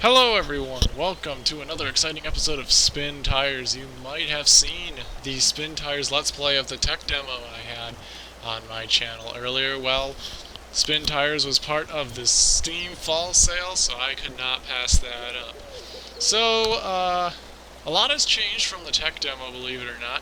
Hello everyone, welcome to another exciting episode of Spintires. You might have seen the Spintires Let's Play of the tech demo I had on my channel earlier. Well, Spintires was part of the Steam Fall Sale, so I could not pass that up. So, a lot has changed from the tech demo, believe it or not.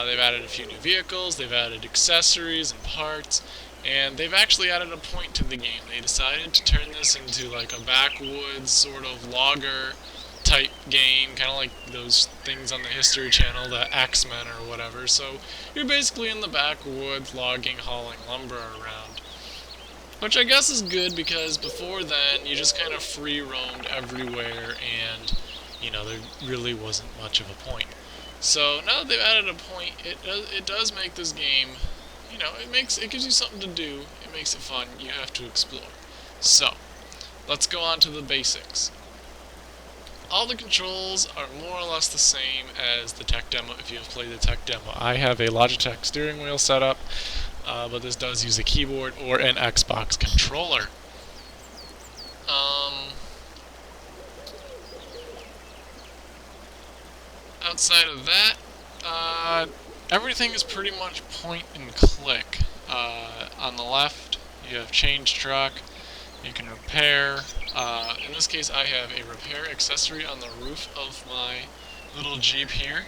They've added a few new vehicles, they've added accessories and parts, and they've actually added a point to the game. They decided to turn this into like a backwoods sort of logger type game, kind of like those things on the History Channel, the X-Men or whatever. So you're basically in the backwoods logging, hauling lumber around. Which I guess is good because before then you just kind of free roamed everywhere and, you know, there really wasn't much of a point. So now that they've added a point, it does make this game, you know, it gives you something to do, it makes it fun, you have to explore. So, let's go on to the basics. All the controls are more or less the same as the tech demo if you have played the tech demo. I have a Logitech steering wheel set up, but this does use a keyboard or an Xbox controller. Outside of that, everything is pretty much point and click. On the left, you have change truck, you can repair. In this case, I have a repair accessory on the roof of my little Jeep here.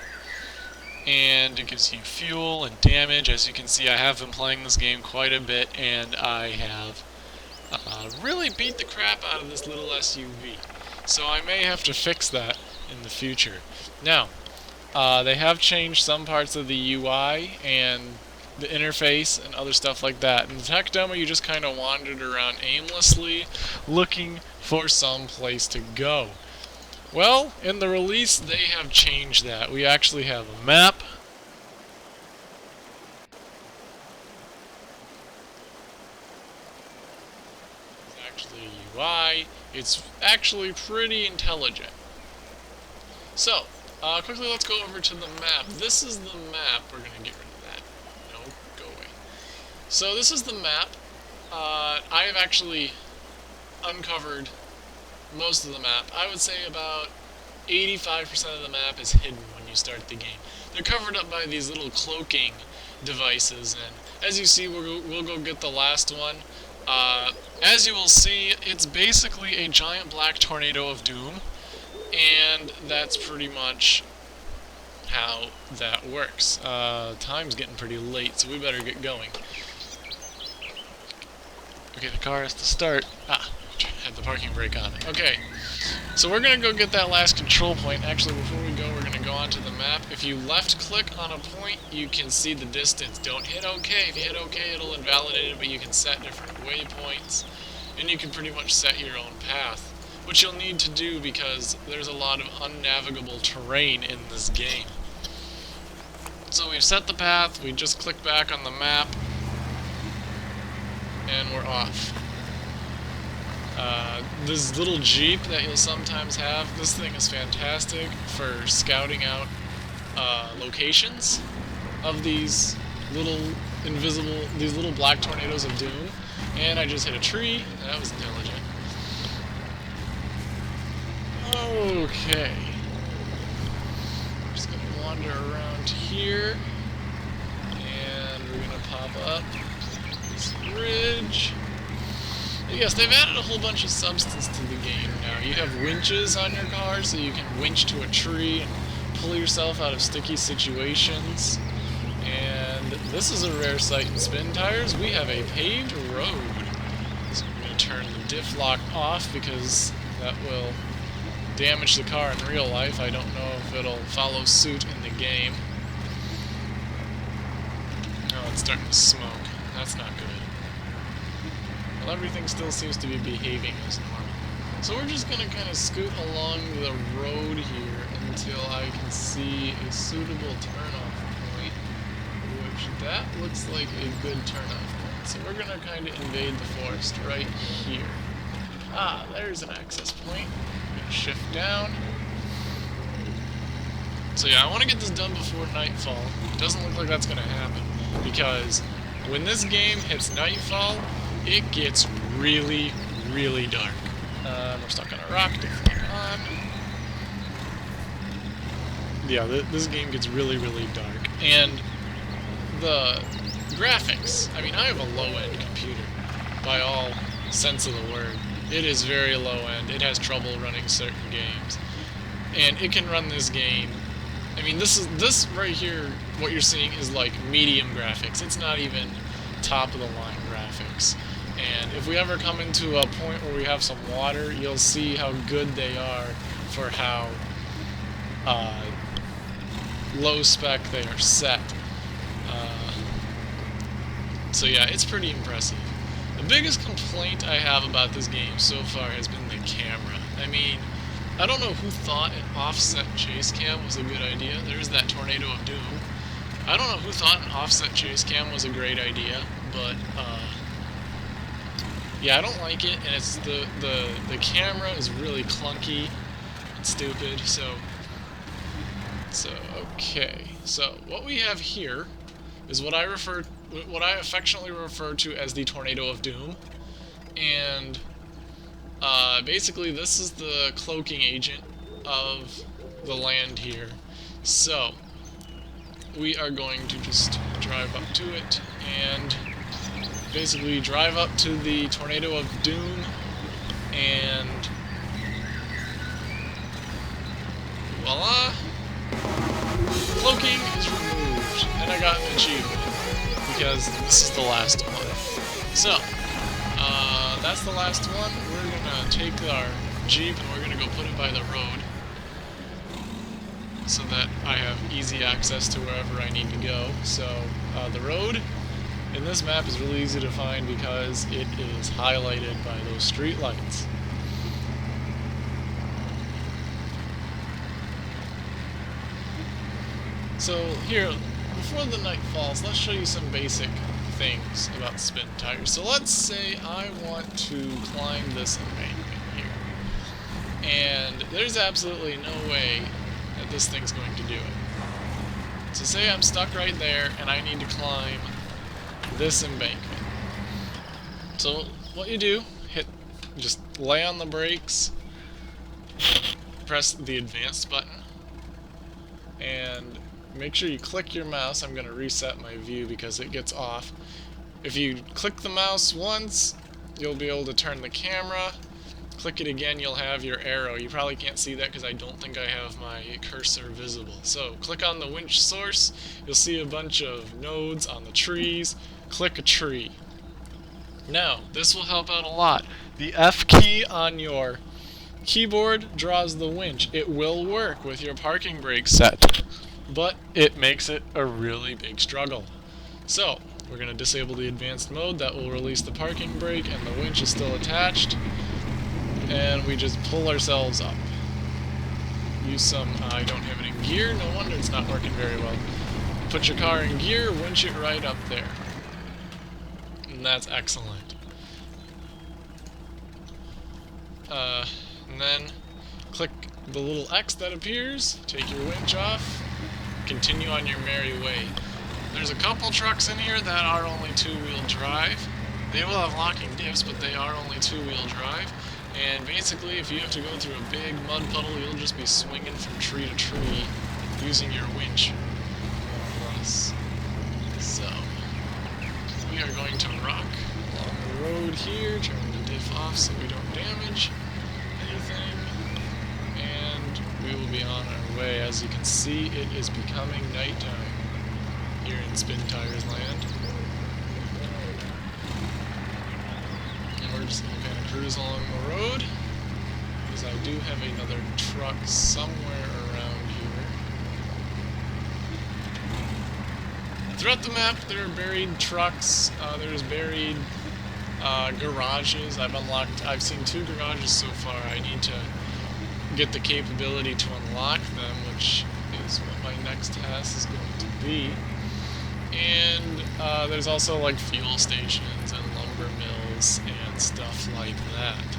And it gives you fuel and damage. As you can see, I have been playing this game quite a bit, and I have really beat the crap out of this little SUV. So I may have to fix that in the future. Now, they have changed some parts of the UI and the interface and other stuff like that. In the tech demo, you just kind of wandered around aimlessly looking for some place to go. Well, in the release, they have changed that. We actually have a map. It's actually a UI. It's actually pretty intelligent. So, quickly let's go over to the map. This is the map. We're going to get rid of that. No, go away. So this is the map. I have actually uncovered most of the map. I would say about 85% of the map is hidden when you start the game. They're covered up by these little cloaking devices, and as you see, we'll go get the last one. As you will see, it's basically a giant black tornado of doom. And that's pretty much how that works. Time's getting pretty late, so we better get going. Okay, the car has to start. Had the parking brake on. Okay, so we're going to go get that last control point. Actually, before we go, we're going to go onto the map. If you left-click on a point, you can see the distance. Don't hit OK. If you hit OK, it'll invalidate it, but you can set different waypoints, and you can pretty much set your own path. Which you'll need to do because there's a lot of unnavigable terrain in this game. So we've set the path, we just click back on the map, and we're off. This little Jeep that you'll sometimes have, this thing is fantastic for scouting out locations of these little these little black tornadoes of doom. And I just hit a tree, and that was intelligent. Okay, I'm just going to wander around here, and we're going to pop up this bridge. Yes, they've added a whole bunch of substance to the game now. You have winches on your car, so you can winch to a tree and pull yourself out of sticky situations. And this is a rare sight in Spintires. We have a paved road. So we're going to turn the diff lock off because that will damage the car in real life. I don't know if it'll follow suit in the game. Oh, it's starting to smoke. That's not good. Well, everything still seems to be behaving as normal. So we're just going to kind of scoot along the road here until I can see a suitable turnoff point, which that looks like a good turnoff point. So we're going to kind of invade the forest right here. Ah, there's an access point. Shift down. So yeah, I want to get this done before nightfall. It doesn't look like that's going to happen, because when this game hits nightfall, it gets really, really dark. We're stuck on a rock. Deflect on. Yeah, this game gets really, really dark. And the graphics, I mean, I have a low-end computer, by all sense of the word. It is very low-end. It has trouble running certain games. And it can run this game. I mean, this right here, what you're seeing is like medium graphics. It's not even top-of-the-line graphics. And if we ever come into a point where we have some water, you'll see how good they are for how low spec they are set. So yeah, it's pretty impressive. The biggest complaint I have about this game so far has been the camera. I mean, I don't know who thought an offset chase cam was a good idea. There's that Tornado of Doom. I don't know who thought an offset chase cam was a great idea, but yeah, I don't like it, and it's the camera is really clunky and stupid. So okay. So what we have here is what I affectionately refer to as the Tornado of Doom, and basically this is the cloaking agent of the land here. So we are going to just drive up to it and basically drive up to the Tornado of Doom, and voila! Cloaking is removed, and I got an achievement, because this is the last one. So, that's the last one. We're gonna take our Jeep and we're gonna go put it by the road, so that I have easy access to wherever I need to go. So, the road in this map is really easy to find because it is highlighted by those street lights. So here, before the night falls, let's show you some basic things about Spintires. So let's say I want to climb this embankment here, and there's absolutely no way that this thing's going to do it. So say I'm stuck right there and I need to climb this embankment. So what you do, just lay on the brakes, press the advanced button, and make sure you click your mouse. I'm going to reset my view because it gets off. If you click the mouse once, you'll be able to turn the camera. Click it again, you'll have your arrow. You probably can't see that because I don't think I have my cursor visible. So click on the winch source. You'll see a bunch of nodes on the trees. Click a tree. Now, this will help out a lot. The F key on your keyboard draws the winch. It will work with your parking brake set, but it makes it a really big struggle. So, we're going to disable the advanced mode. That will release the parking brake, and the winch is still attached. And we just pull ourselves up. Use some, I don't have it in gear, no wonder it's not working very well. Put your car in gear, winch it right up there. And that's excellent. And then click the little X that appears, take your winch off, continue on your merry way. There's a couple trucks in here that are only two-wheel drive. They will have locking diffs, but they are only two-wheel drive. And basically, if you have to go through a big mud puddle, you'll just be swinging from tree to tree using your winch, more or less. So, we are going to rock along the road here, turn the diff off so we don't damage anything, and we will be on our way. As you can see, it is becoming nighttime here in Spintires land. And we're just going to kind of cruise along the road, because I do have another truck somewhere around here. Throughout the map, there are buried trucks, there's buried garages. I've seen 2 garages so far. I need to get the capability to unlock them, which is what my next task is going to be. And there's also like fuel stations and lumber mills and stuff like that.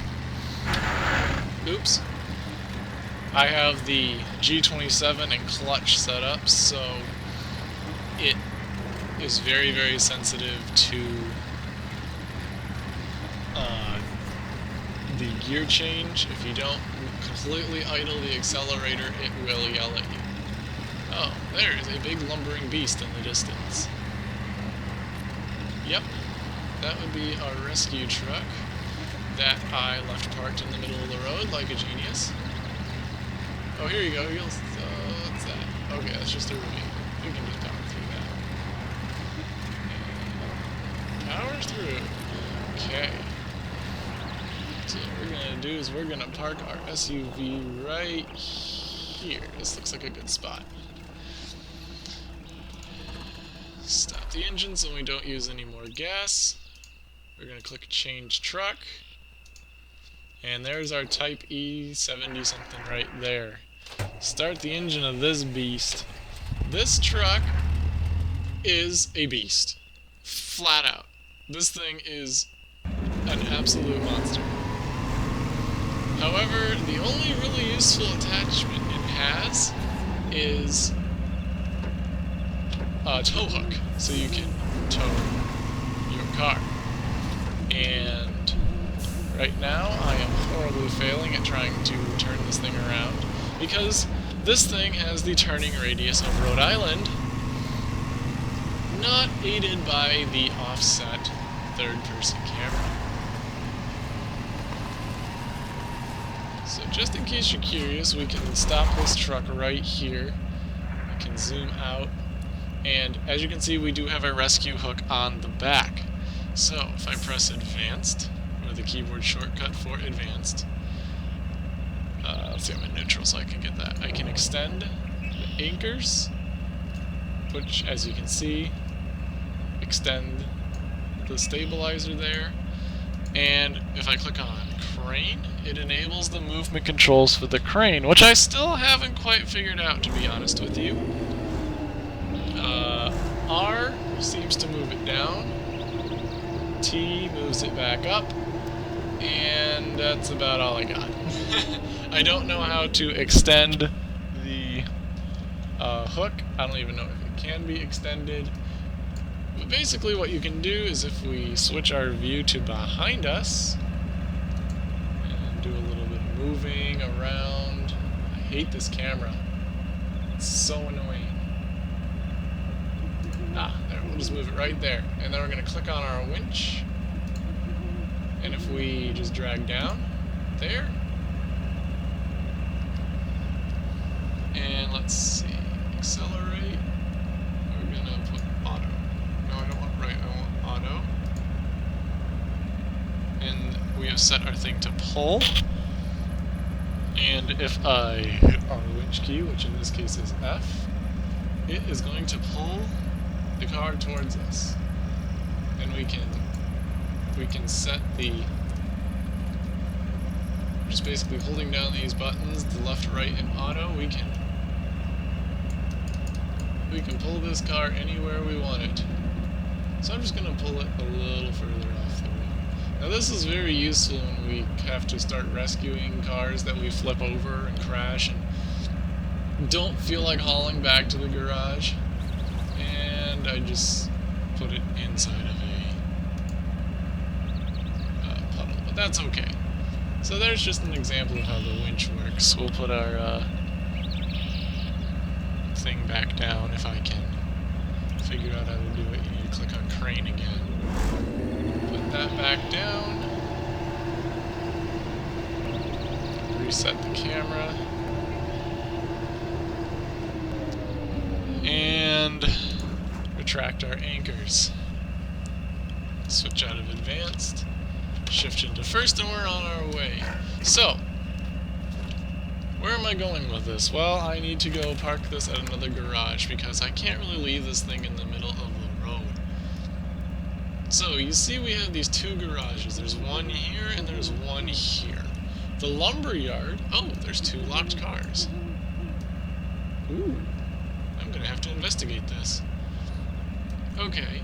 Oops. I have the G27 and clutch set up, so it is very, very sensitive to the gear change, if you don't completely idle the accelerator, it will yell at you. Oh, there is a big lumbering beast in the distance. Yep, that would be our rescue truck that I left parked in the middle of the road like a genius. Oh, here you go. What's that? Okay, that's just a ravine. We can just power through that. Power through. Okay. So what we're going to do is we're going to park our SUV right here. This looks like a good spot. Stop the engine so we don't use any more gas. We're going to click change truck. And there's our Type E 70 something right there. Start the engine of this beast. This truck is a beast. Flat out. This thing is an absolute monster. However, the only really useful attachment it has is a tow hook, so you can tow your car. And right now I am horribly failing at trying to turn this thing around because this thing has the turning radius of Rhode Island, not aided by the offset third-person camera. So just in case you're curious, we can stop this truck right here. We can zoom out. And as you can see, we do have a rescue hook on the back. So if I press advanced, or the keyboard shortcut for advanced, let's see, I'm in neutral so I can get that. I can extend the anchors, which as you can see, extend the stabilizer there. And if I click on crane, it enables the movement controls for the crane, which I still haven't quite figured out, to be honest with you. R seems to move it down, T moves it back up, and that's about all I got. I don't know how to extend the hook. I don't even know if it can be extended. But basically what you can do is if we switch our view to behind us and do a little bit of moving around. I hate this camera. It's so annoying. There, we'll just move it right there. And then we're going to click on our winch. And if we just drag down there. And let's see, accelerate. We're going to put auto. No, I don't want right, I want auto. And we have set our thing to pull. And if I hit our winch key, which in this case is F, it is going to pull the car towards us. And we can set the, just basically holding down these buttons, the left, right, and auto, we can pull this car anywhere we want it. So I'm just going to pull it a little further off the road. Now this is very useful when we have to start rescuing cars that we flip over and crash and don't feel like hauling back to the garage. And I just put it inside of a puddle, but that's okay. So there's just an example of how the winch works. We'll put our thing back down if I can figure out how to do it. You need to click on crane again. Put that back down. Reset the camera. And retract our anchors. Switch out of advanced. Shift into first and we're on our way. So, where am I going with this? Well, I need to go park this at another garage because I can't really leave this thing in the middle of the road. So, you see we have these two garages. There's one here and there's one here. The lumber yard, oh, there's two locked cars. Ooh, I'm gonna have to investigate this. Okay,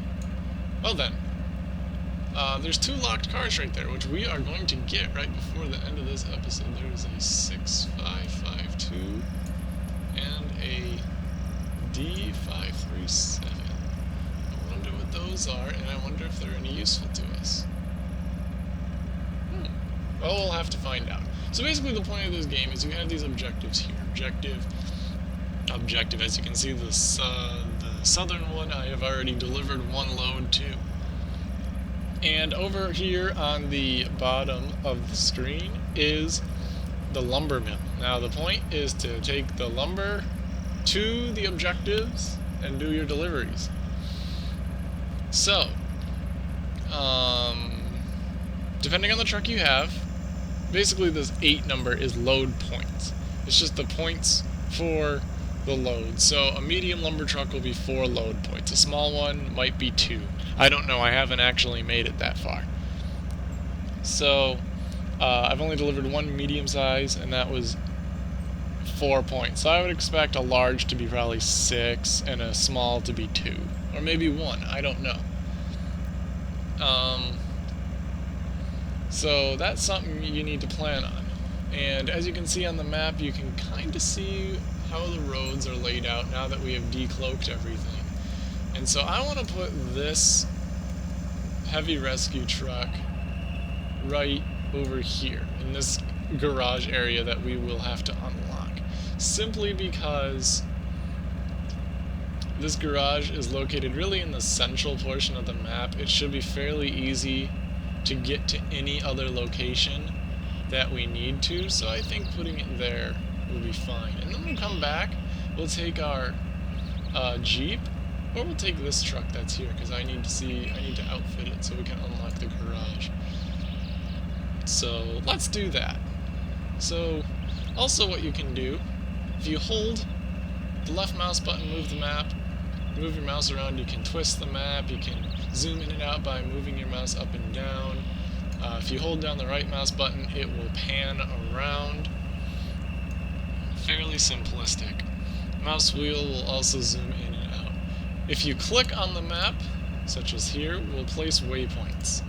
well then. There's two locked cars right there, which we are going to get right before the end of this episode. There's a 6552 and a D537. I wonder what those are, and I wonder if they're any useful to us. Well, we'll have to find out. So basically the point of this game is you have these objectives here. Objective. As you can see, the southern one I have already delivered one load to. And over here on the bottom of the screen is the lumber mill. Now the point is to take the lumber to the objectives and do your deliveries. So, depending on the truck you have, basically this 8 number is load points. It's just the points for the load. So a medium lumber truck will be 4 load points. A small one might be 2. I don't know, I haven't actually made it that far. So I've only delivered one medium size, and that was 4 points. So I would expect a large to be probably 6 and a small to be 2. Or maybe 1, I don't know. So that's something you need to plan on. And as you can see on the map, you can kind of see how the roads are laid out now that we have decloaked everything. And so I want to put this heavy rescue truck right over here in this garage area that we will have to unlock. Simply because this garage is located really in the central portion of the map. It should be fairly easy to get to any other location that we need to, so I think putting it there will be fine. And then we'll come back, we'll take our Jeep, or we'll take this truck that's here, because I need to outfit it so we can unlock the garage. So let's do that. So also what you can do, if you hold the left mouse button, move the map, move your mouse around, you can twist the map, you can zoom in and out by moving your mouse up and down. If you hold down the right mouse button, it will pan around. Fairly simplistic. Mouse wheel will also zoom in and out. If you click on the map, such as here, we'll place waypoints.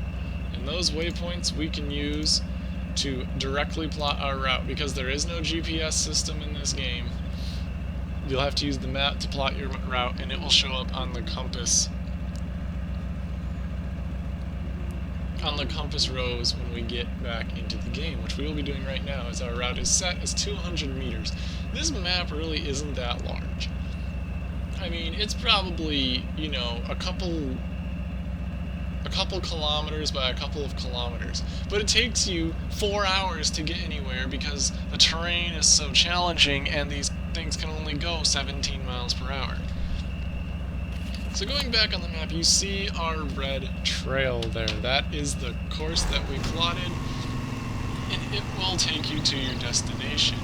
And those waypoints we can use to directly plot our route. Because there is no GPS system in this game, you'll have to use the map to plot your route, and it will show up on the compass rows when we get back into the game, which we will be doing right now, as our route is set as 200 meters. This map really isn't that large. I mean, it's probably, you know, a couple kilometers by a couple of kilometers, but it takes you 4 hours to get anywhere because the terrain is so challenging and these things can only go 17 miles per hour. So going back on the map, you see our red trail there. That is the course that we plotted, and it will take you to your destination.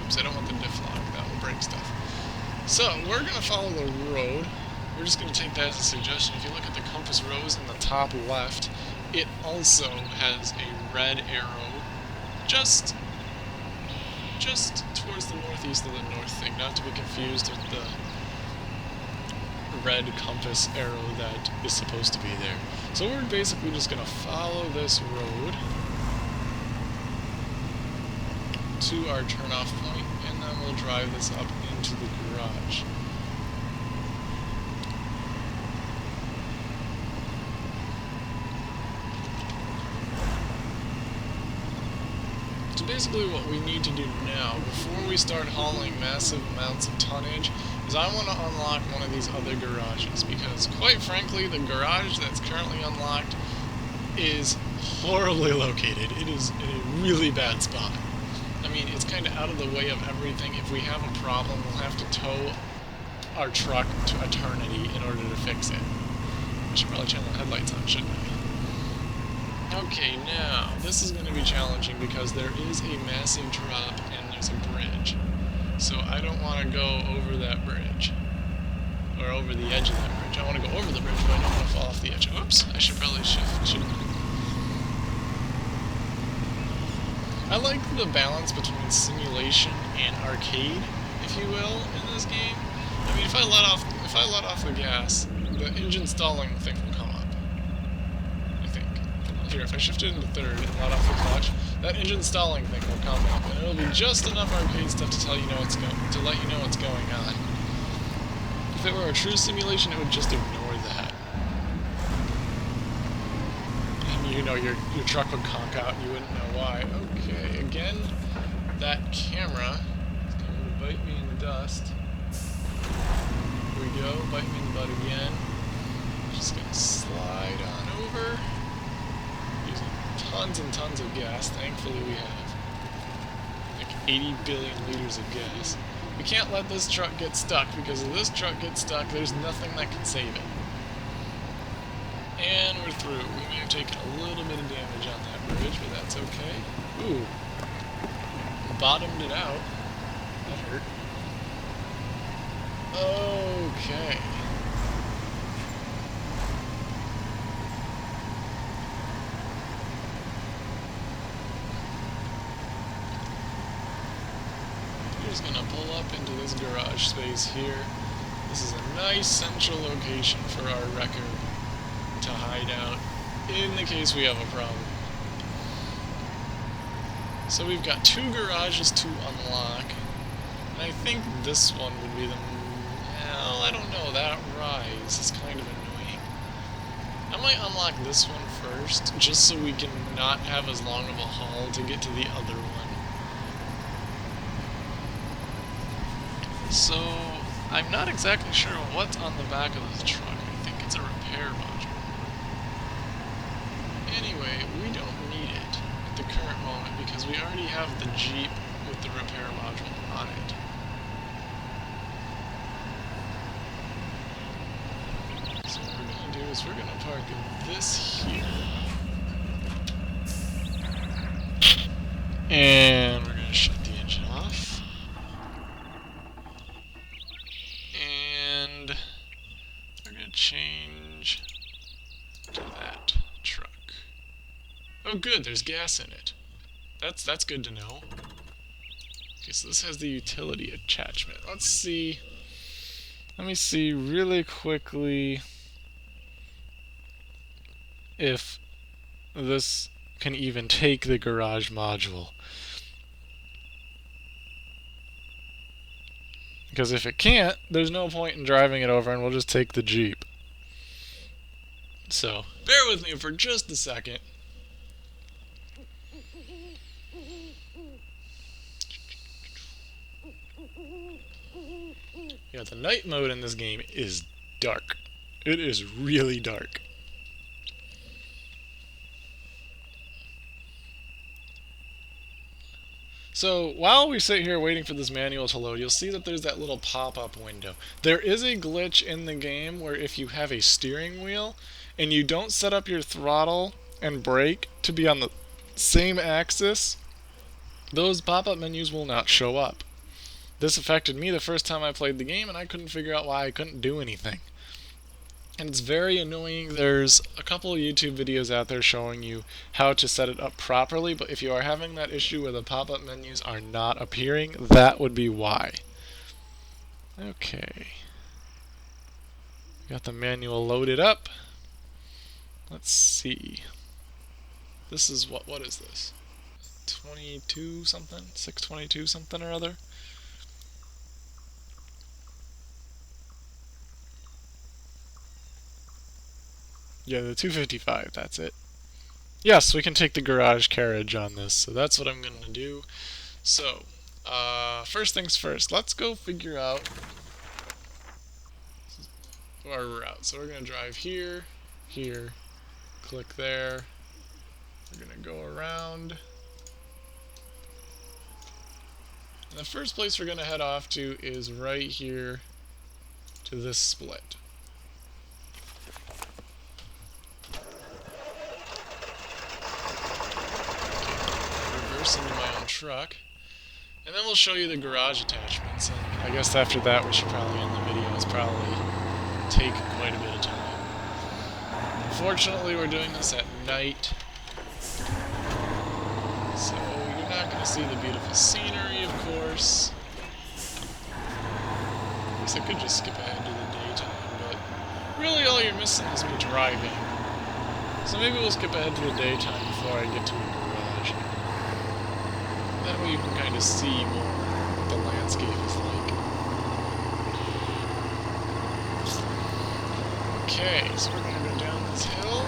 Oops, I don't want the diff lock, that will break stuff. So, we're going to follow the road. We're just going to take that as a suggestion. If you look at the compass rose in the top left, it also has a red arrow just towards the northeast of the north thing, not to be confused with the red compass arrow that is supposed to be there. So we're basically just going to follow this road to our turnoff point, and then we'll drive this up into the garage. So basically what we need to do now, before we start hauling massive amounts of tonnage, is I want to unlock one of these other garages, because quite frankly, the garage that's currently unlocked is horribly located. It is in a really bad spot. I mean, it's kind of out of the way of everything. If we have a problem, we'll have to tow our truck to eternity in order to fix it. I should probably turn the headlights on, shouldn't I? Okay, now, this is going to be challenging because there is a massive drop and there's a bridge. So I don't want to go over that bridge. Or over the edge of that bridge. I want to go over the bridge, but I don't want to fall off the edge. Oops, I should probably shift. I like the balance between simulation and arcade, if you will, in this game. I mean, if I let off the gas, the engine stalling thing will come up. I think. Here, if I shift it into third and let off the clutch, that engine stalling thing will come up, and it'll be just enough arcade stuff to let you know what's going on. If it were a true simulation, it would just ignore that. know, your truck would conk out and you wouldn't know why. Okay, again, that camera is going to bite me in the dust. Here we go, bite me in the butt again. Just gonna slide on over. Using tons and tons of gas. Thankfully we have like 80 billion liters of gas. We can't let this truck get stuck, because if this truck gets stuck, there's nothing that can save it. And we're through. We may have taken a little bit of damage on that bridge, but that's okay. Ooh. Bottomed it out. That hurt. Okay. We're just gonna pull up into this garage space here. This is a nice central location for our wrecker to hide out in the case we have a problem. So we've got 2 garages to unlock, and I think this one would be the... well, I don't know, that rise is kind of annoying. I might unlock this one first, just so we can not have as long of a haul to get to the other one. So, I'm not exactly sure what's on the back of this truck. I think it's a repair module. Anyway, we don't need it at the current moment because we already have the Jeep with the repair module on it. So what we're going to do is we're going to park this here. And we're going to shut the engine off. And we're going to change to that truck. Oh good, there's gas in it. That's good to know. Okay, so this has the utility attachment. Let's see. Let me see really quickly if this can even take the garage module. Because if it can't, there's no point in driving it over and we'll just take the Jeep. So, bear with me for just a second. Yeah, the night mode in this game is dark. It is really dark. So, while we sit here waiting for this manual to load, you'll see that there's that little pop-up window. There is a glitch in the game where if you have a steering wheel and you don't set up your throttle and brake to be on the same axis, those pop-up menus will not show up. This affected me the first time I played the game, and I couldn't figure out why I couldn't do anything. And it's very annoying. There's a couple of YouTube videos out there showing you how to set it up properly, but if you are having that issue where the pop-up menus are not appearing, that would be why. Okay. Got the manual loaded up. Let's see. This is what is this? 22 something? 622 something or other? Yeah, the 255, that's it. Yes, we can take the garage carriage on this, so that's what I'm going to do. So, first things first, let's go figure out our route. So we're going to drive here, here, click there. We're going to go around. And the first place we're going to head off to is right here to this split. Into my own truck, and then we'll show you the garage attachments, and I guess after that we should probably end the video. It's probably take quite a bit of time. Unfortunately, we're doing this at night, so you're not going to see the beautiful scenery, of course. I guess I could just skip ahead to the daytime, but really all you're missing is me driving. So maybe we'll skip ahead to the daytime before I get to a garage. That way you can kind of see more what the landscape is like. Okay, so we're going to go down this hill.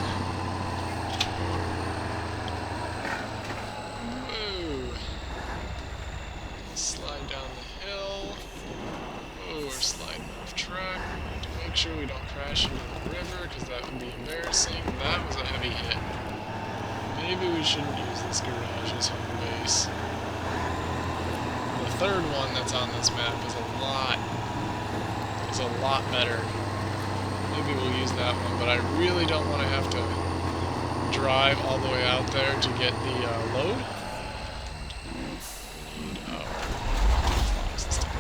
crash into the river, because that would be embarrassing. That was a heavy hit. Maybe we shouldn't use this garage as home base. The third one that's on this map is a lot better. Maybe we'll use that one, but I really don't want to have to drive all the way out there to get the load.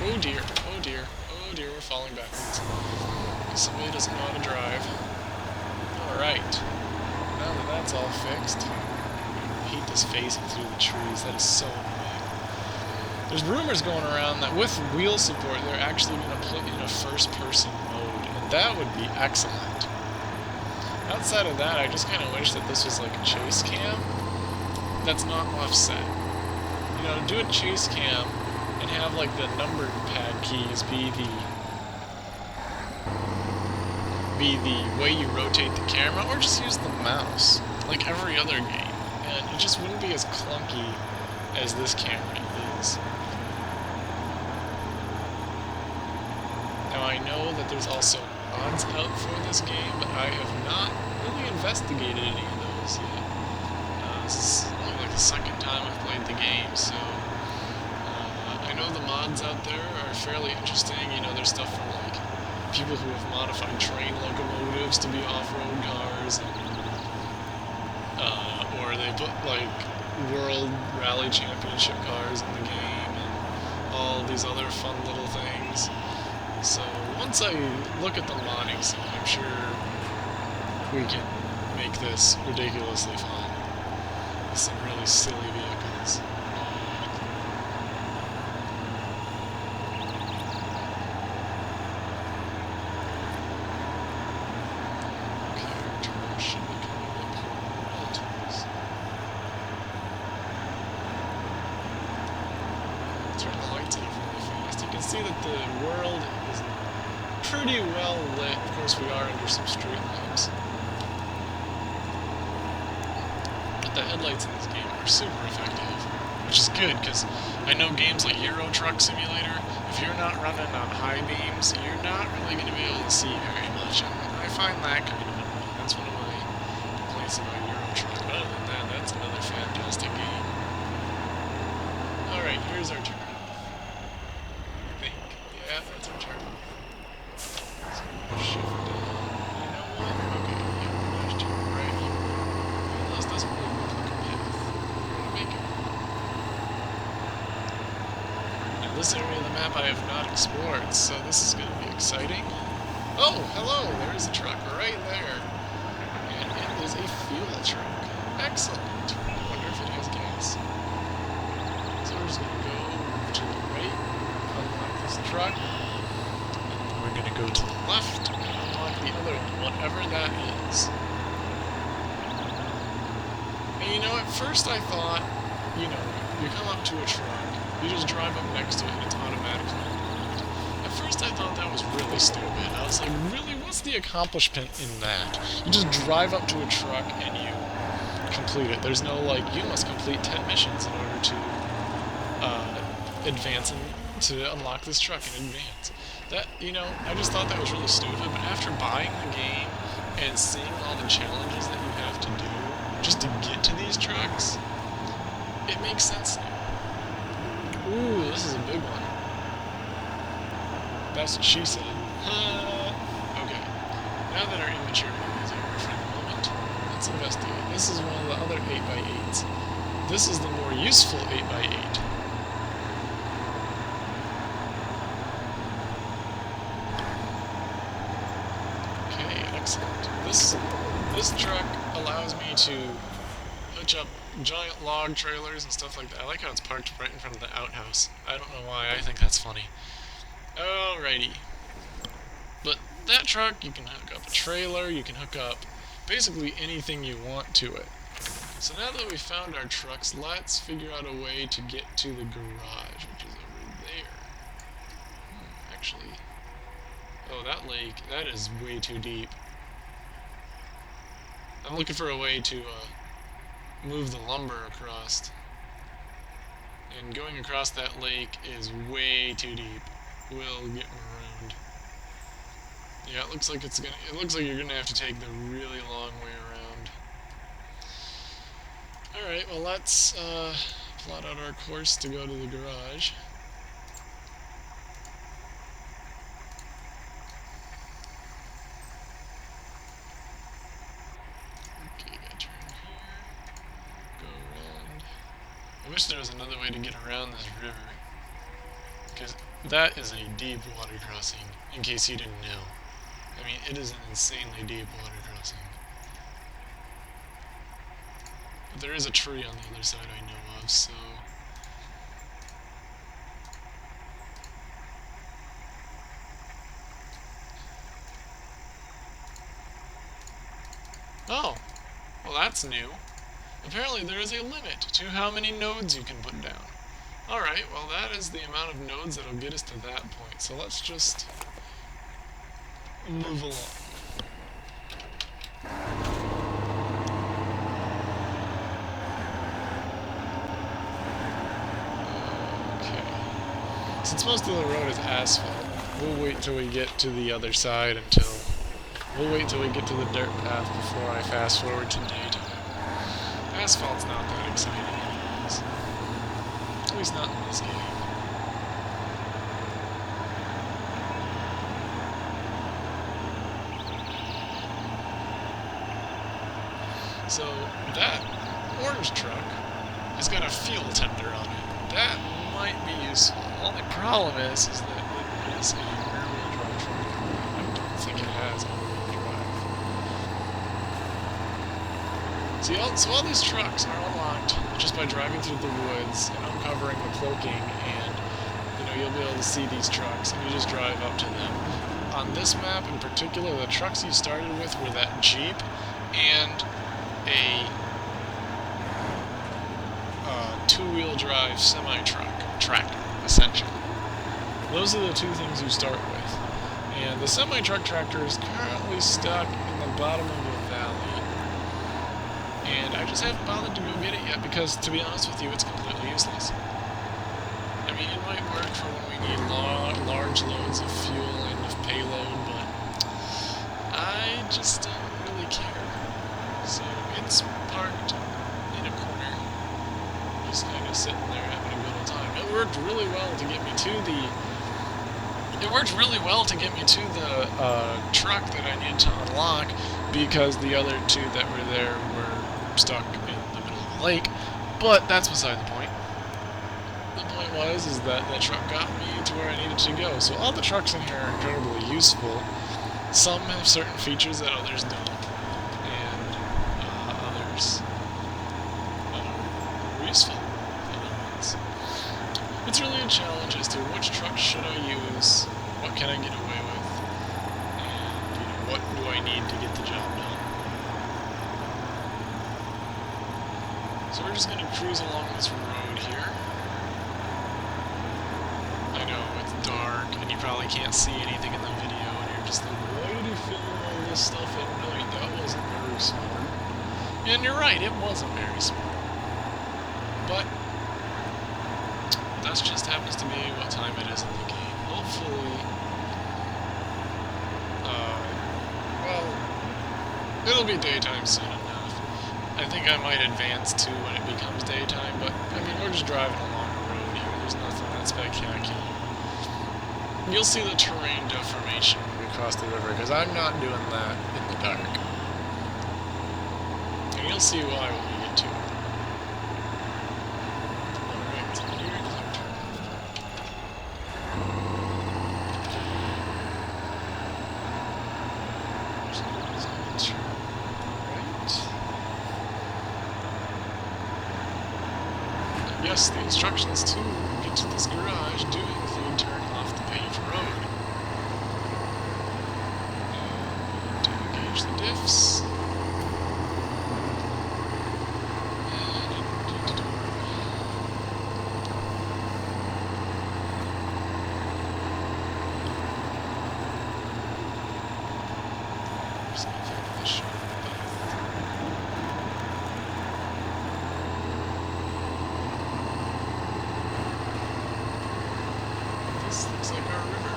Oh dear, oh dear, oh dear, we're falling backwards. Somebody doesn't know how to drive. Alright, now that that's all fixed, I hate this phasing through the trees, that is so annoying. There's rumors going around that with wheel support, they're actually going to put in a first-person mode, and that would be excellent. Outside of that, I just kind of wish that this was like a chase cam that's not offset. You know, do a chase cam and have like the number pad keys be the way you rotate the camera, or just use the mouse like every other game, and it just wouldn't be as clunky as this camera is. Now I know that there's also mods out for this game, but I have not really investigated any of those yet. This is only like the second time I've played the game, so I know the mods out there are fairly interesting. You know, there's stuff from like people who have modified train locomotives to be off-road cars, and, or they put like World Rally Championship cars in the game, and all these other fun little things. So once I look at the modding scene, I'm sure we can make this ridiculously fun with some really silly vehicles. See that the world is pretty well lit. Of course, we are under some street lamps. But the headlights in this game are super effective, which is good, because I know games like Euro Truck Simulator, if you're not running on high beams, you're not really going to be able to see very much. And I find that kind of annoying. That's one of my complaints about Euro Truck. Other than that, that's another fantastic game. Alright, here's our turn. Yeah, that's our turn. So shift down. You know what? Okay, yeah, we're gonna turn right here. Well, this doesn't really look like a path. We're gonna make it. Now, this area of the map I have not explored, so this is gonna be exciting. Oh, hello! There is a truck right there. And it is a fuel truck. Excellent. I wonder if it has gas. So we're just gonna go to the right. Unlock this truck, and we're going to go to the left and unlock the other one, whatever that is. And you know, at first I thought, you know, you come up to a truck, you just drive up next to it and it's automatically unlocked. At first I thought that was really stupid. I was like, really, what's the accomplishment in that? You just drive up to a truck and you complete it. There's no, like, you must complete 10 missions in order to advance and to unlock this truck in advance. That, you know, I just thought that was really stupid, but after buying the game and seeing all the challenges that you have to do just to get to these trucks, it makes sense now. Ooh, this is a big one. That's what she said. Okay, now that our immaturity is over for the moment, let's investigate. This is one of the other 8x8s. This is the more useful 8x8. This truck allows me to hitch up giant log trailers and stuff like that. I like how it's parked right in front of the outhouse. I don't know why, I think that's funny. Alrighty. But that truck, you can hook up a trailer, you can hook up basically anything you want to it. So now that we've found our trucks, let's figure out a way to get to the garage, which is over there. Actually, oh, that lake, that is way too deep. I'm looking for a way to move the lumber across. And going across that lake is way too deep. We'll get marooned. Yeah, it looks like it looks like you're gonna have to take the really long way around. Alright, well let's plot out our course to go to the garage. Okay, gotta turn here, go around. I wish there was another way to get around this river, because that is a deep water crossing, in case you didn't know. I mean, it is an insanely deep water crossing. But there is a tree on the other side I know of, so... Oh! Well, that's new. Apparently there is a limit to how many nodes you can put down. Alright, well that is the amount of nodes that'll get us to that point, so let's just move along. Okay. Since most of the road is asphalt, we'll wait till we get to the other side we'll wait till we get to the dirt path before I fast forward to daytime. Asphalt's not that exciting anyways. At least not in this game. So, that orange truck has got a fuel tender on it. That might be useful. The only problem is that it is a rear-wheel drive truck. I don't think it has all-wheel drive. See, so all these trucks are unlocked just by driving through the woods and uncovering the cloaking, and you'll be able to see these trucks, and you just drive up to them. On this map in particular, the trucks you started with were that Jeep and a two-wheel drive semi-truck, tractor, essentially. Those are the two things you start with. And the semi-truck tractor is currently stuck in the bottom of a valley. And I just haven't bothered to go get it yet because, to be honest with you, it's completely useless. I mean, it might work for when we need large loads of fuel and of payload, but I just don't really care. So it's parked in a corner, just kind of sitting there having a good old time. It worked really well to get me to the truck that I needed to unlock, because the other two that were there were stuck in the middle of the lake. But that's beside the point. The point is that truck got me to where I needed to go. So all the trucks in here are incredibly useful. Some have certain features that others don't. Others are useful in elements. It's really a challenge as to which truck should I use, what can I get away with, and what do I need to get the job done. So we're just going to cruise along this road here. I know it's dark and you probably can't see anything in the video, and you're just like, why did he film all this stuff at night? That wasn't very smart. And you're right, it wasn't very smart. But that just happens to be what time it is in the game. Hopefully, well, it'll be daytime soon enough. I think I might advance to when it becomes daytime, but, I mean, we're just driving along the road here. There's nothing that spectacular. You'll see the terrain deformation when we cross the river, because I'm not doing that in the dark. And you'll see why when we get to it. Alright, so here's our turn. There's no design turn. Right. Yes, the instructions to get to this garage do include turning off the paved road. And engage the diffs. This looks like our river.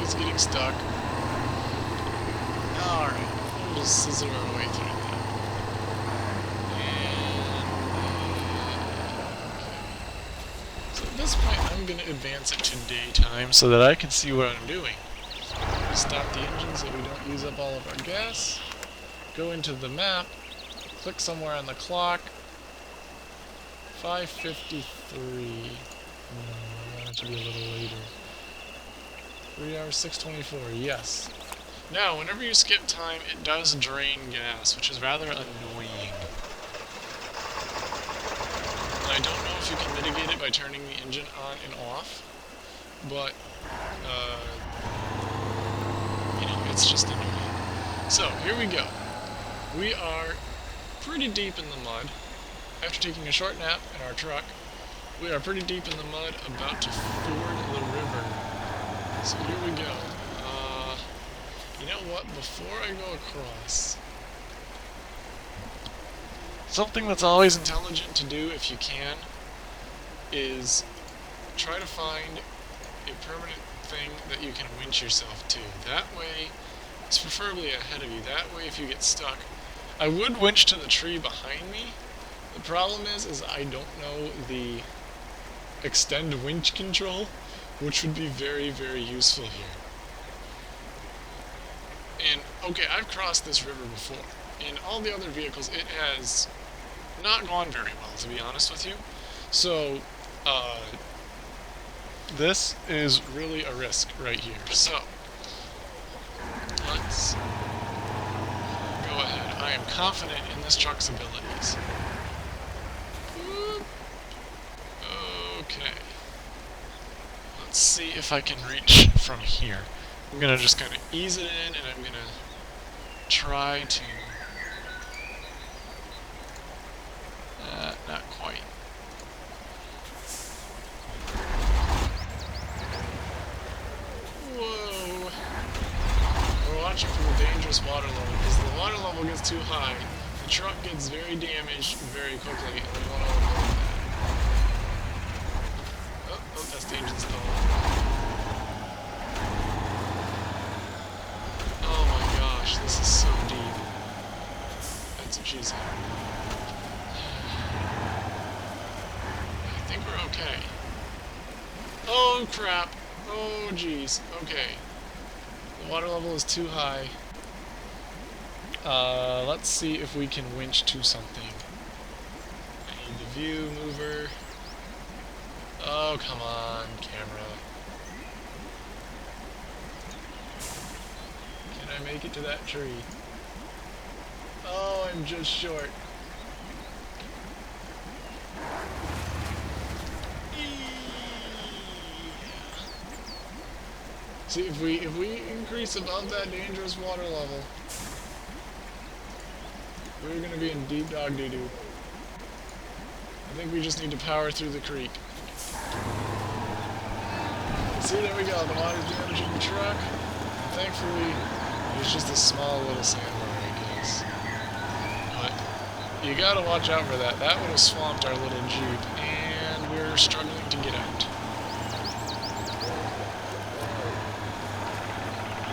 he's getting stuck. Alright, we'll just scissor our way through that. And... okay. So at this point, I'm going to advance it to daytime so that I can see what I'm doing. Stop the engine so we don't use up all of our gas. Go into the map. Click somewhere on the clock. 5:53. I want it to be a little later. 3 hours, 6:24. Yes. Now, whenever you skip time, it does drain gas, which is rather annoying. And I don't know if you can mitigate it by turning the engine on and off, but, you know, it's just annoying. So, here we go. We are pretty deep in the mud. After taking a short nap in our truck, we are pretty deep in the mud, about to ford the river. So here we go. You know what? Before I go across, something that's always intelligent to do if you can is try to find a permanent thing that you can winch yourself to. That way, it's preferably ahead of you. That way, if you get stuck, I would winch to the tree behind me. The problem is I don't know the extend winch control, which would be very, very useful here. And, okay, I've crossed this river before. In all the other vehicles, it has not gone very well, to be honest with you. So, this is really a risk right here. So, let's go ahead. I am confident in this truck's abilities. Okay. Let's see if I can reach from here. I'm gonna just kind of ease it in, and I'm gonna try to... not quite. Whoa! We're watching for the dangerous water level, because the water level gets too high, the truck gets very damaged very quickly, and we want to avoid that. Oh, that's the engine stall. Oh my gosh, this is so deep. That's what she said. I think we're okay. Oh crap. Oh jeez. Okay. The water level is too high. Let's see if we can winch to something. I need the view mover. Oh, come on, camera. Can I make it to that tree? Oh, I'm just short. See, if we increase above that dangerous water level, we're gonna be in deep dog doo-doo. I think we just need to power through the creek. See, there we go. The water's damaging the truck. Thankfully, it's just a small little sandbar, I guess. But you gotta watch out for that. That would have swamped our little Jeep, and we're struggling to get out.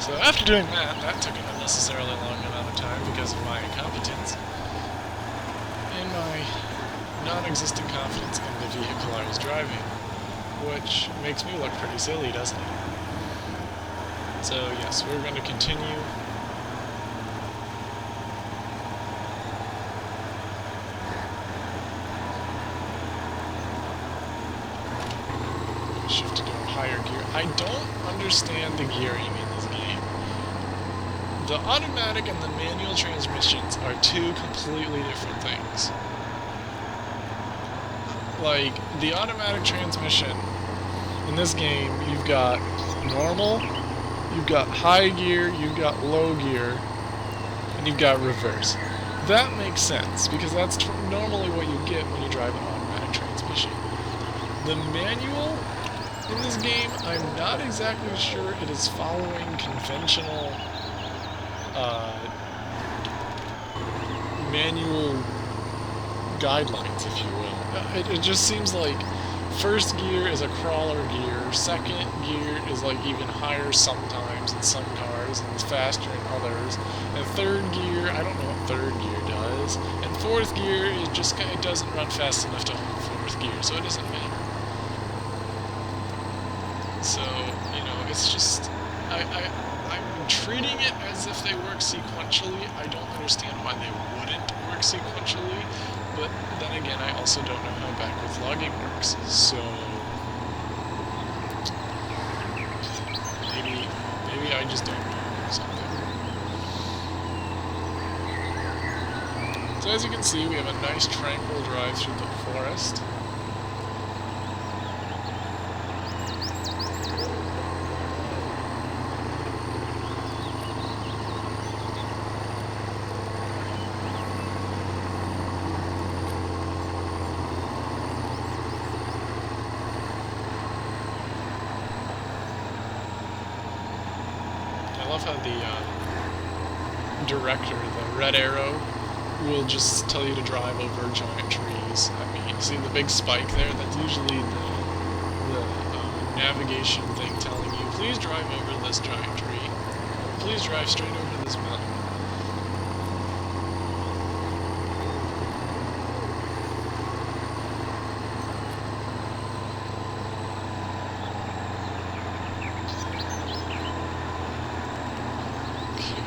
So after doing that, that took an unnecessarily long amount of time because of my incompetence and my non-existent confidence in the vehicle I was driving, which makes me look pretty silly, doesn't it? So yes, we're going to continue. Shift to go higher gear. I don't understand the gearing in this game. The automatic and the manual transmissions are two completely different things. Like, the automatic transmission in this game, you've got normal, you've got high gear, you've got low gear, and you've got reverse. That makes sense, because that's normally what you get when you drive an automatic transmission. The manual in this game, I'm not exactly sure it is following conventional manual guidelines, if you will. It just seems like First gear is a crawler gear. Second gear is like even higher sometimes in some cars and it's faster in others. And third gear, I don't know what third gear does. And fourth gear, it just kind of doesn't run fast enough to hold fourth gear, so it doesn't matter. So, you know, it's just, I'm treating it as if they work sequentially. I don't understand why they wouldn't work sequentially, but then again, I also don't know how backwards logging works, so maybe I just don't know something. So as you can see, we have a nice tranquil drive through the forest. I love how the director, the red arrow, will just tell you to drive over giant trees. I mean, see the big spike there? That's usually the navigation thing telling you, please drive over this giant tree. Please drive straight over this mountain.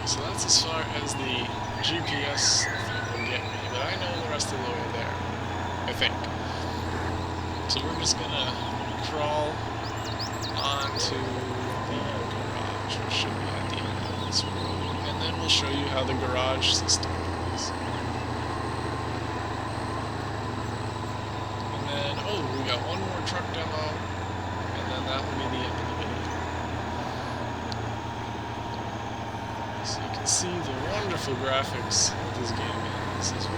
So that's as far as the GPS thing will get me, but I know the rest of the way there, I think. So we're just gonna crawl onto the garage, which should be at the end of this road, and then we'll show you how the garage system is. And then, oh, we got one more truck demo, and then that will be the end of the video. So you can see the wonderful graphics that this game has as we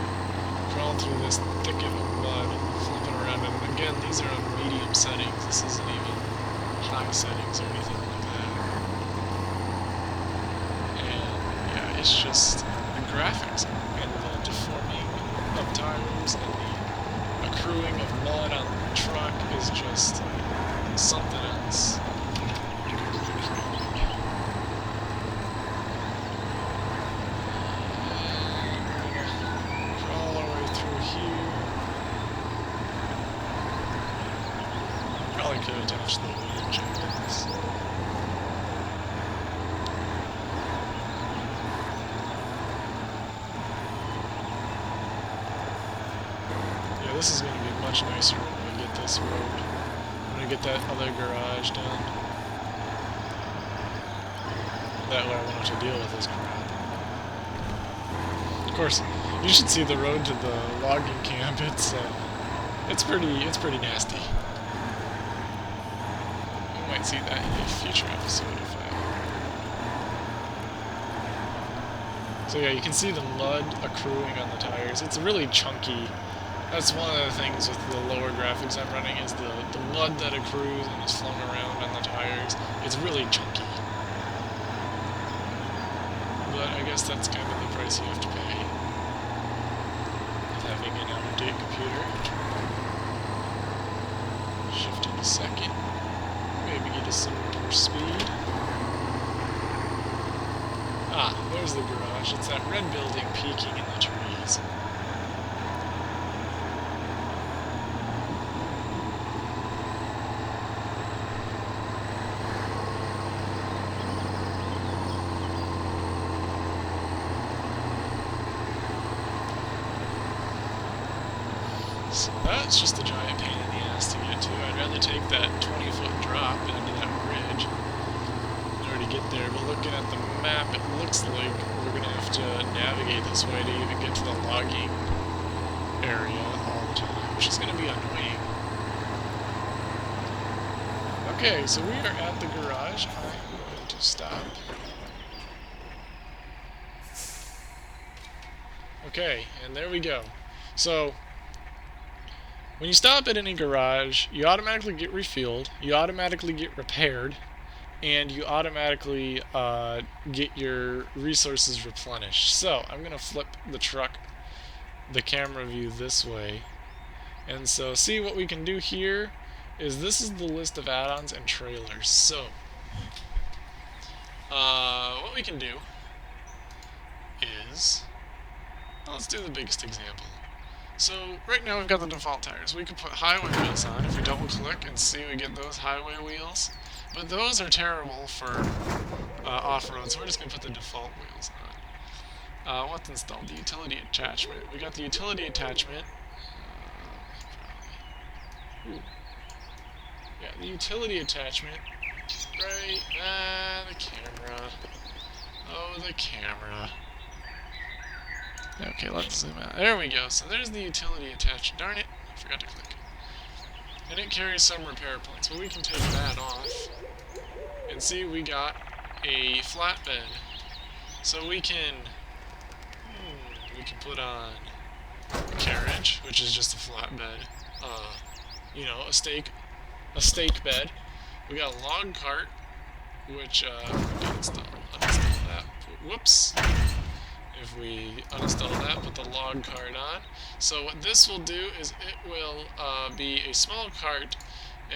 crawl through this thicket of mud, flipping around. And again, these are on medium settings. This isn't even high settings or anything like that. And yeah, it's just the graphics and the deforming of tires and the accruing of mud on the truck is just something else. Probably could attach the lead jackets. Yeah, this is going to be much nicer when we get this road. I'm going to get that other garage done. That way I won't have to deal with this crap. Of course, you should see the road to the logging camp. It's pretty nasty. Might see that in a future episode if So yeah, you can see the mud accruing on the tires. It's really chunky. That's one of the things with the lower graphics I'm running is the mud that accrues and is flung around on the tires. It's really chunky. But I guess that's kind of the price you have to pay with having an out-of-date computer. Shift into second. Maybe get us some more speed. Ah, there's the garage. It's that red building peeking in the trees. So that's just a giant pain in the ass to get to. I'd rather take that 20-foot drop into that ridge in order to get there, but looking at the map, it looks like we're going to have to navigate this way to even get to the logging area all the time, which is going to be annoying. Okay, so we are at the garage. I'm going to stop. Okay, and there we go. So when you stop at any garage, you automatically get refueled, you automatically get repaired, and you automatically get your resources replenished. So I'm going to flip the camera view this way. And so see what we can do here is this is the list of add-ons and trailers. So, what we can do is, let's do the biggest example. So right now we've got the default tires. We could put highway wheels on. If we double click and see, we get those highway wheels. But those are terrible for off-road, so we're just going to put the default wheels on. What's installed? The utility attachment. We got the utility attachment. Yeah, the utility attachment. Right. The camera. Oh, the camera. Okay, let's zoom out. There we go. So there's the utility attached. Darn it, I forgot to click. And it carries some repair points, but we can take that off. And see, we got a flatbed. So we can put on a carriage, which is just a flatbed. You know, a stake bed. We got a log cart, which we can uninstall that. Whoops. If we uninstall that, put the log cart on. So what this will do is it will be a small cart,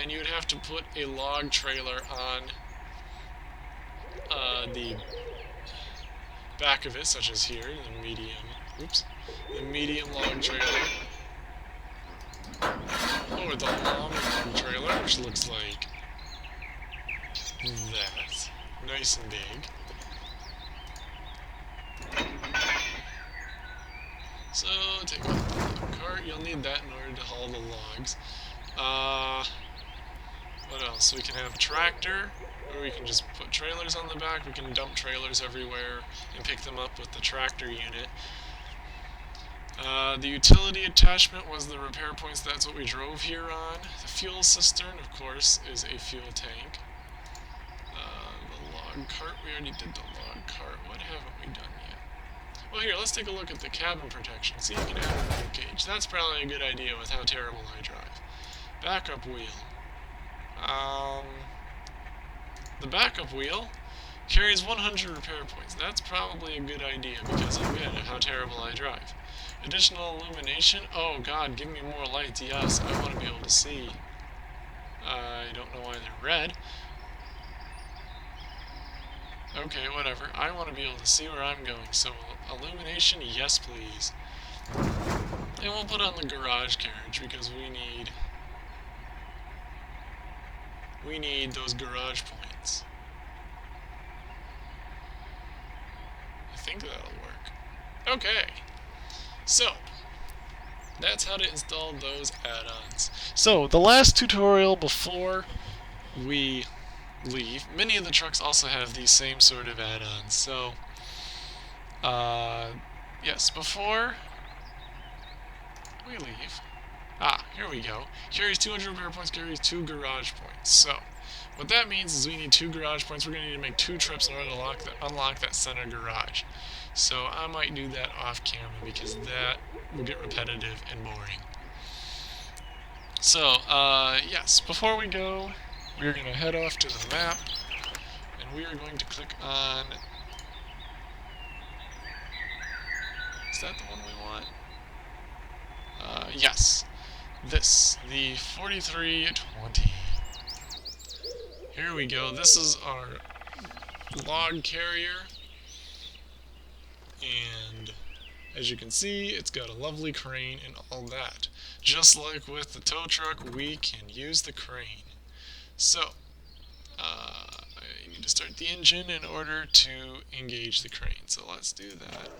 and you would have to put a log trailer on the back of it, such as here, the medium log trailer, or the long log trailer, which looks like that, nice and big. So, take off the log cart. You'll need that in order to haul the logs. What else? We can have a tractor, or we can just put trailers on the back. We can dump trailers everywhere and pick them up with the tractor unit. The utility attachment was the repair points. That's what we drove here on. The fuel cistern, of course, is a fuel tank. The log cart, we already did the log cart. What haven't we done yet? Well, here, let's take a look at the cabin protection. See, you can add a roll cage. That's probably a good idea with how terrible I drive. Backup wheel. The backup wheel carries 100 repair points. That's probably a good idea because, again, of how terrible I drive. Additional illumination. Oh, God, give me more lights. Yes, I want to be able to see. I don't know why they're red. Okay, whatever. I want to be able to see where I'm going, so illumination, yes please. And we'll put on the garage carriage because we need those garage points. I think that'll work. Okay. So, that's how to install those add-ons. So, the last tutorial before we leave, many of the trucks also have these same sort of add-ons. So, yes, before we leave, here we go. Carries 200 repair points, carries 2 garage points. So, what that means is we need 2 garage points. We're going to need to make 2 trips in order to unlock that center garage. So, I might do that off camera because that will get repetitive and boring. So, yes, before we go, we're going to head off to the map, and we are going to click on... Is that the one we want? Yes. This, the 4320. Here we go. This is our log carrier, and as you can see, it's got a lovely crane and all that. Just like with the tow truck, we can use the crane. So, I need to start the engine in order to engage the crane. So let's do that.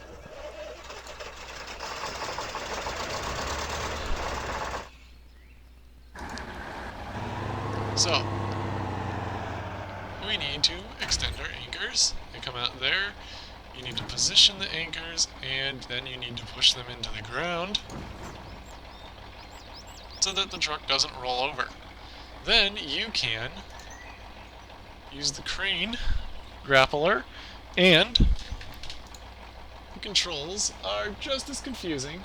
So, we need to extend our anchors. They come out there. You need to position the anchors, and then you need to push them into the ground so that the truck doesn't roll over. Then you can use the crane grappler, and the controls are just as confusing.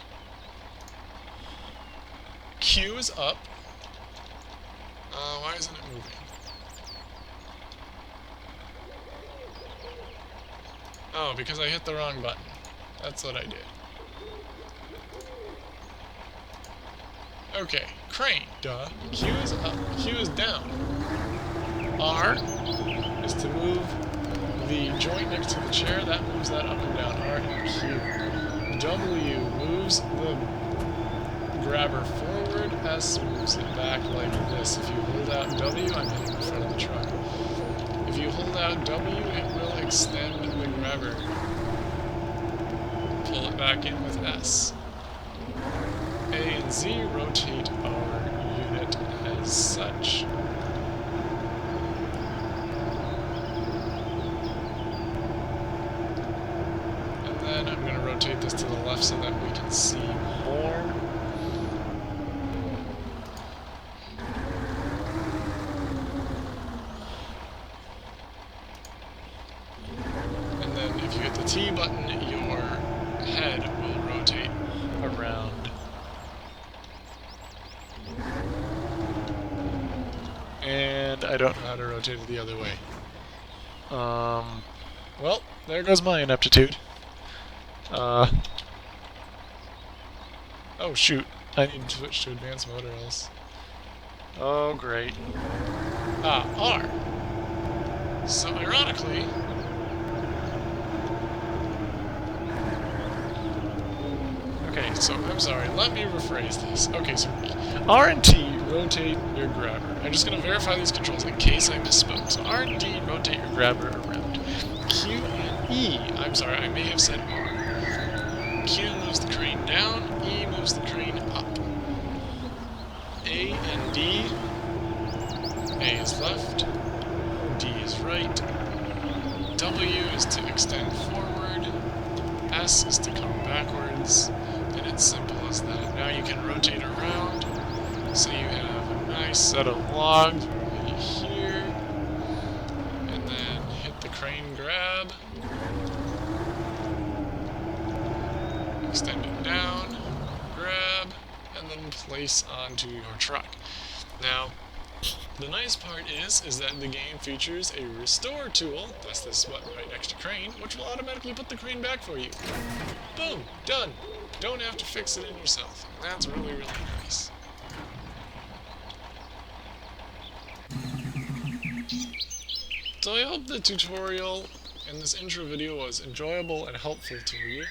Q is up. Why isn't it moving? Oh, because I hit the wrong button. That's what I did. Okay, crane, duh. Q is up, Q is down. R is to move the joint next to the chair, that moves that up and down. R and Q. W moves the grabber forward, S moves it back like this. If you hold out W, I'm hitting the front of the truck. If you hold out W, it will extend the grabber. Pull it back in with S. A and Z rotate our unit as such. And then I'm going to rotate this to the left so that we can see more. And then if you hit the T button, your head will rotate around. And I don't know how to rotate it the other way. Well, there goes my ineptitude. Oh shoot, I need to switch to advanced mode or else. Oh great. R. So ironically, okay, so I'm sorry, let me rephrase this. Okay, so R and T rotate your grabber. I'm just going to verify these controls in case I misspoke. So R and D rotate your grabber around. Q and E, I'm sorry, I may have said R. Q moves the crane down, E moves the crane up. A and D, A is left, D is right. W is to extend forward, S is to come backwards, and it's simple as that. Now you can rotate around, so you have a nice set of logs right here, and then hit the crane grab, extend it down, grab, and then place onto your truck. Now, the nice part is that the game features a restore tool, that's this button right next to crane, which will automatically put the crane back for you. Boom! Done! Don't have to fix it in yourself. And that's really, really nice. So I hope the tutorial and this intro video was enjoyable and helpful to you.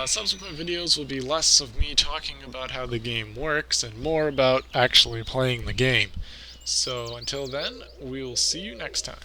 Subsequent videos will be less of me talking about how the game works and more about actually playing the game. So until then, we will see you next time.